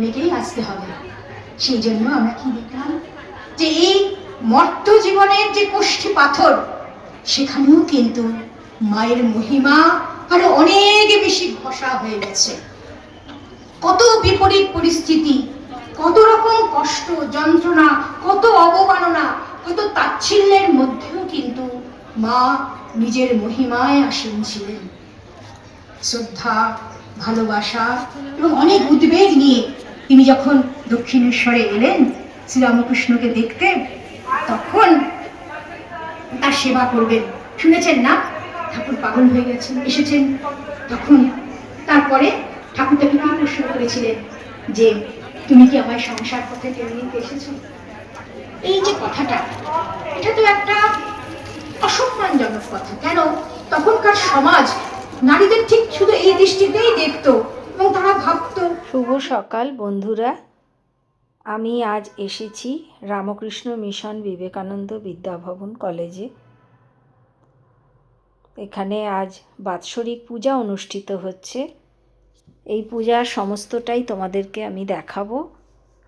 মেকেই আসতে হবে। সেই জন্য আমরা কি দেখলাম যে এই মর্ত জীবনের যে কোষ্ঠী পাথর, সেখানেও কিন্তু মায়ের মহিমা আরো অনেক বেশি ঘষা হয়ে গেছে। কত বিপরীত পরিস্থিতি, কত রকম কষ্ট যন্ত্রণা, কত অবমাননা, কত তাচ্ছিল্যের মধ্যেও কিন্তু মা নিজের মহিমায় আসীন ছিলেন। শ্রদ্ধা, ভালোবাসা এবং অনেক উদ্বেগ নিয়ে তিনি যখন দক্ষিণেশ্বরে এলেন শ্রীরামকৃষ্ণকে দেখতে, তখন তার সেবা করবেন। শুনেছেন না, ঠাকুর পাগল হয়ে গেছেন, এসেছেন। তখন তারপরে ঠাকুর তাকে কি প্রশ্ন করেছিলেন যে তুমি কি আমায় সংসার পথে টেনে নিতে এসেছো? এই যে কথাটা, এটা তো একটা অসম্মানজনক কথা। কেন? তখনকার সমাজ নারীদের ঠিক শুধু এই দৃষ্টিতেই দেখতো এবং তারা ভাবতো। শুভ সকাল বন্ধুরা, আমি আজ এসেছি রামকৃষ্ণ মিশন বিবেকানন্দ বিদ্যাভবন কলেজে। এখানে আজ বাৎসরিক পূজা অনুষ্ঠিত হচ্ছে। এই পূজার সমস্তটাই তোমাদেরকে আমি দেখাবো,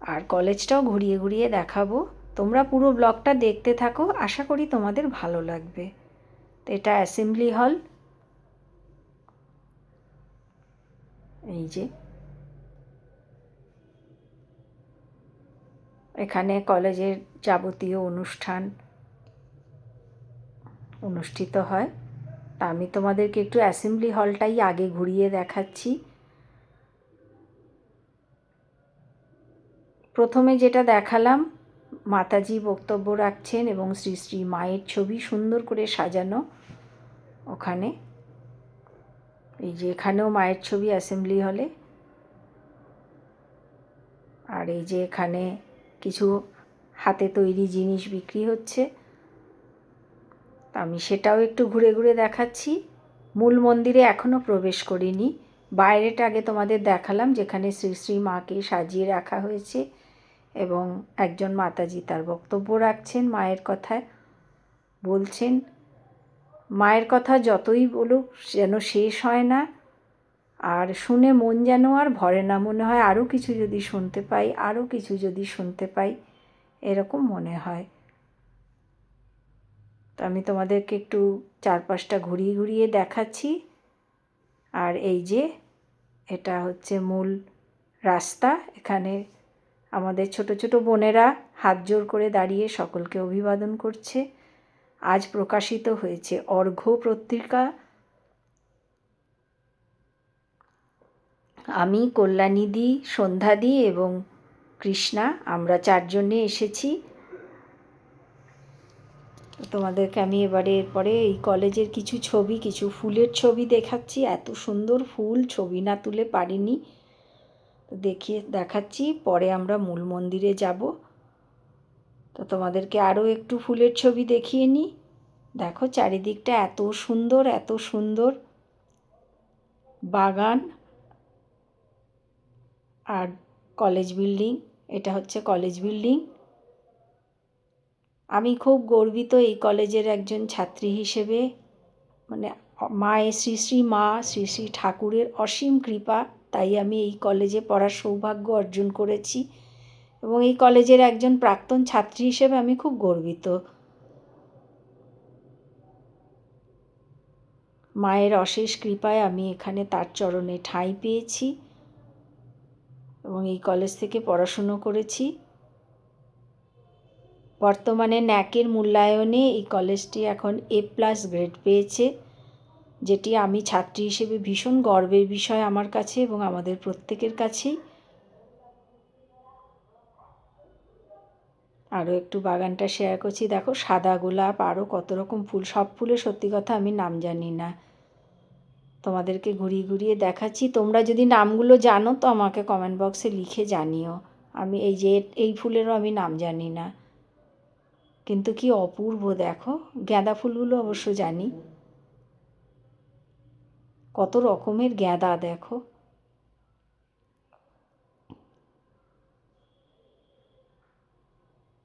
আর কলেজটাও ঘুরিয়ে ঘুরিয়ে দেখাবো। তোমরা পুরো ব্লগটা দেখতে থাকো, আশা করি তোমাদের ভালো লাগবে। তো এটা অ্যাসেম্বলি হল। এই যে এখানে কলেজের যাবতীয় অনুষ্ঠান অনুষ্ঠিত হয়। তা আমি তোমাদেরকে একটু অ্যাসেম্বলি হলটাই আগে ঘুরিয়ে দেখাচ্ছি। প্রথমে যেটা দেখালাম, মাতাজি বক্তব্য রাখছেন এবং শ্রী শ্রী মায়ের ছবি সুন্দর করে সাজানো ওখানে। এই যে এখানেও মায়ের ছবি অ্যাসেম্বলি হলে। আর এই যে এখানে কিছু হাতে তৈরি জিনিস বিক্রি হচ্ছে, আমি সেটাও একটু ঘুরে ঘুরে দেখাচ্ছি। মূল মন্দিরে এখনও প্রবেশ করিনি, বাইরেটা আগে তোমাদের দেখালাম, যেখানে শ্রী শ্রী মাকে সাজিয়ে রাখা হয়েছে এবং একজন মাতাজি তার বক্তব্য রাখছেন, মায়ের কথায় বলছেন। মায়ের কথা যতই বলুক যেন শেষ হয় না, আর শুনে মন যেন আর ভরে না, মনে হয় আরও কিছু যদি শুনতে পাই, আরও কিছু যদি শুনতে পাই, এরকম মনে হয়। তো আমি তোমাদেরকে একটু চারপাশটা ঘুরিয়ে ঘুরিয়ে দেখাচ্ছি। আর এই যে এটা হচ্ছে মূল রাস্তা। এখানে আমাদের ছোট ছোট বোনেরা হাত জোড় করে দাঁড়িয়ে সকলকে অভিবাদন করছে। আজ প্রকাশিত হয়েছে অর্ঘ্য পত্রিকা। আমি, কল্যাণীদি, সন্ধ্যাদি এবং কৃষ্ণা, আমরা চারজনে এসেছি। তোমাদেরকে আমি এরপরে এই কলেজের কিছু ছবি, কিছু ফুলের ছবি দেখাচ্ছি। এত সুন্দর ফুল, ছবি না তুলে পারিনি, দেখাচ্ছি। পরে আমরা মূল মন্দিরে যাব। তো তোমাদেরকে আরও একটু ফুলের ছবি দেখিয়ে নিই। দেখো চারিদিকটা এত সুন্দর, এত সুন্দর বাগান আর কলেজ বিল্ডিং। এটা হচ্ছে কলেজ বিল্ডিং। আমি খুব গর্বিত এই কলেজের একজন ছাত্রী হিসেবে। মানে মায়ের শ্রী শ্রী মা শ্রী শ্রী ঠাকুরের অসীম কৃপা, তাই আমি এই কলেজে পড়ার সৌভাগ্য অর্জন করেছি এবং এই কলেজের একজন প্রাক্তন ছাত্রী হিসেবে আমি খুব গর্বিত। মায়ের অশেষ কৃপায় আমি এখানে তার চরণে ঠাঁই পেয়েছি এবং এই কলেজ থেকে পড়াশুনো করেছি। বর্তমানে ন্যাকের মূল্যায়নে এই কলেজটি এখন A+ গ্রেড পেয়েছে, যেটি আমি ছাত্রী হিসেবে ভীষণ গর্বের বিষয় আমার কাছে এবং আমাদের প্রত্যেকের কাছেই। আরও একটু বাগানটা শেয়ার করছি। দেখো সাদা গোলাপ, আরও কত রকম ফুল। সব ফুলের সত্যি কথা আমি নাম জানি না, তোমাদেরকে ঘুরিয়ে ঘুরিয়ে দেখাচ্ছি। তোমরা যদি নামগুলো জানো তো আমাকে কমেন্ট বক্সে লিখে জানিও। আমি এই ফুলেরও আমি নাম জানি না, কিন্তু কি অপূর্ব দেখো। গাঁদা ফুলগুলো অবশ্য জানি, কত রকমের গাঁদা দেখো।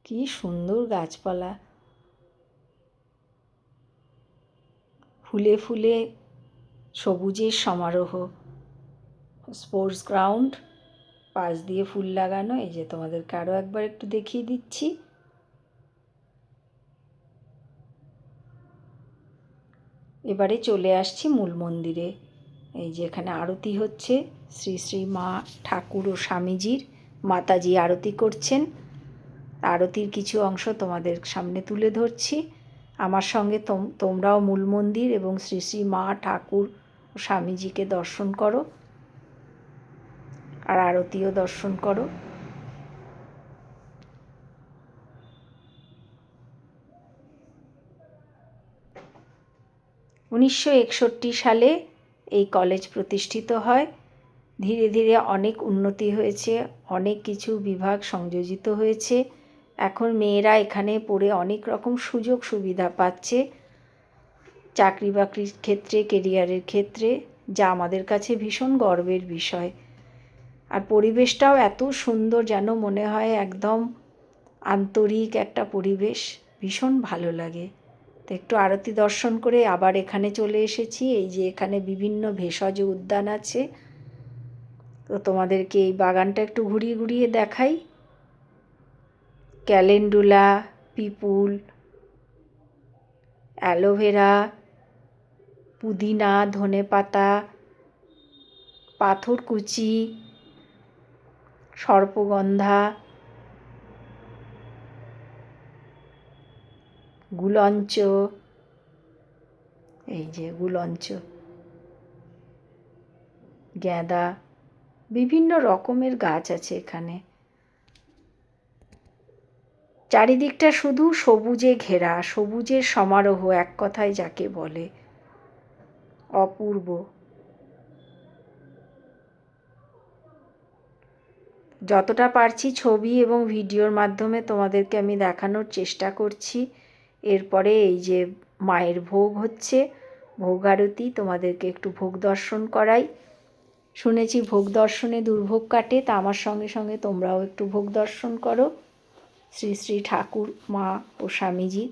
কি সুন্দর গাছপালা, ফুলে ফুলে সবুজের সমারোহ। স্পোর্টস গ্রাউন্ড, পাশ দিয়ে ফুল লাগানো। এই যে তোমাদেরকে আরও একবার একটু দেখিয়ে দিচ্ছি। এবারে চলে আসছি মূল মন্দিরে। এই যে এখানে আরতি হচ্ছে, শ্রী শ্রী মা ঠাকুর ও স্বামীজির, মাতাজি আরতি করছেন। আরতির কিছু অংশ তোমাদের সামনে তুলে ধরছি। আমার সঙ্গে তোমরাও মূল মন্দির এবং শ্রী শ্রী মা ঠাকুর ও স্বামীজিকে দর্শন করো আর আরতিও দর্শন করো। উনিশশো 61 সালে এই কলেজ প্রতিষ্ঠিত হয়। ধীরে ধীরে অনেক উন্নতি হয়েছে, অনেক কিছু বিভাগ সংযোজিত হয়েছে। এখন মেয়েরা এখানে পড়ে অনেক রকম সুযোগ সুবিধা পাচ্ছে চাকরি বাকরির ক্ষেত্রে, কেরিয়ারের ক্ষেত্রে, যা আমাদের কাছে ভীষণ গর্বের বিষয়। আর পরিবেশটাও এত সুন্দর, যেন মনে হয় একদম আন্তরিক একটা পরিবেশ, ভীষণ ভালো লাগে। তো একটু আরতি দর্শন করে আবার এখানে চলে এসেছি। এই যে এখানে বিভিন্ন ভেষজ উদ্যান আছে, তো তোমাদেরকে এই বাগানটা একটু ঘুরিয়ে ঘুরিয়ে দেখাই। ক্যালেন্ডুলা, পিপুল, অ্যালোভেরা, পুদিনা, ধনেপাতা, পাথরকুচি, সর্পগন্ধা, গুলঞ্চ, এই যে গুলঞ্চ, গাঁদা, বিভিন্ন রকমের গাছ আছে এখানে। চারিদিকটা শুধু সবুজে ঘেরা, সবুজের সমারোহ এক কথায় যাকে বলে, অপূর্ব। যতটা পারছি ছবি এবং ভিডিওর মাধ্যমে তোমাদেরকে আমি দেখানোর চেষ্টা করছি। এরপরে এই যে মায়ের ভোগ হচ্ছে, ভোগ আরতি, তোমাদেরকে একটু ভোগ দর্শন করাই। শুনেছি ভোগ দর্শনে দুর্ভোগ কাটে, তা আমার সঙ্গে সঙ্গে তোমরাও একটু ভোগ দর্শন করো। শ্রী শ্রী ঠাকুর, মা ও স্বামীজি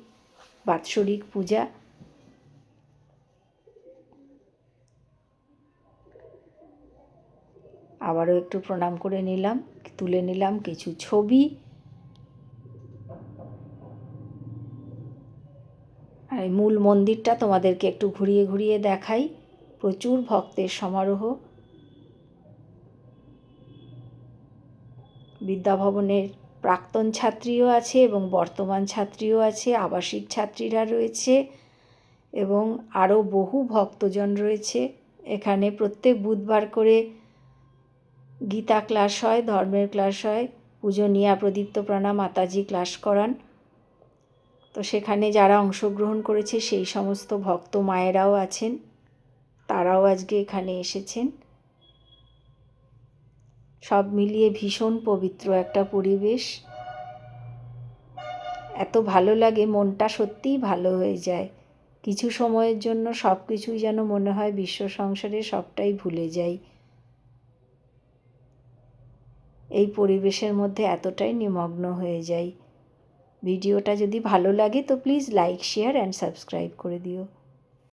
বাৎসরিক পূজা। আবারও একটু প্রণাম করে নিলাম, তুলে নিলাম কিছু ছবি। আর এই মূল মন্দিরটা তোমাদেরকে একটু ঘুরিয়ে ঘুরিয়ে দেখাই। প্রচুর ভক্তের সমারোহ। বিদ্যাভবনের প্রাক্তন ছাত্রীও আছে এবং বর্তমান ছাত্রীও আছে, আবাসিক ছাত্রীরা রয়েছে এবং আরও বহু ভক্তজন রয়েছে। এখানে প্রত্যেক বুধবার করে গীতা ক্লাস হয়, ধর্মের ক্লাস হয়, পূজনীয়া প্রদীপ্ত প্রাণা মাতাজি ক্লাস করান। তো সেখানে যারা অংশগ্রহণ করেছে সেই সমস্ত ভক্ত মায়েরাও আছেন, তারাও আজকে এখানে এসেছেন। সব মিলিয়ে ভীষণ পবিত্র একটা পরিবেশ। এত ভালো লাগে, মনটা সত্যিই ভালো হয়ে যায়। কিছু সময়ের জন্য সব কিছুই যেন মনে হয় বিশ্ব সংসারে সবটাই ভুলে যাই। এই পরিবেশের মধ্যে এতটাই নিমগ্ন হয়ে যাই। ভিডিওটা যদি ভালো লাগে তো please like, share and subscribe করে দিও।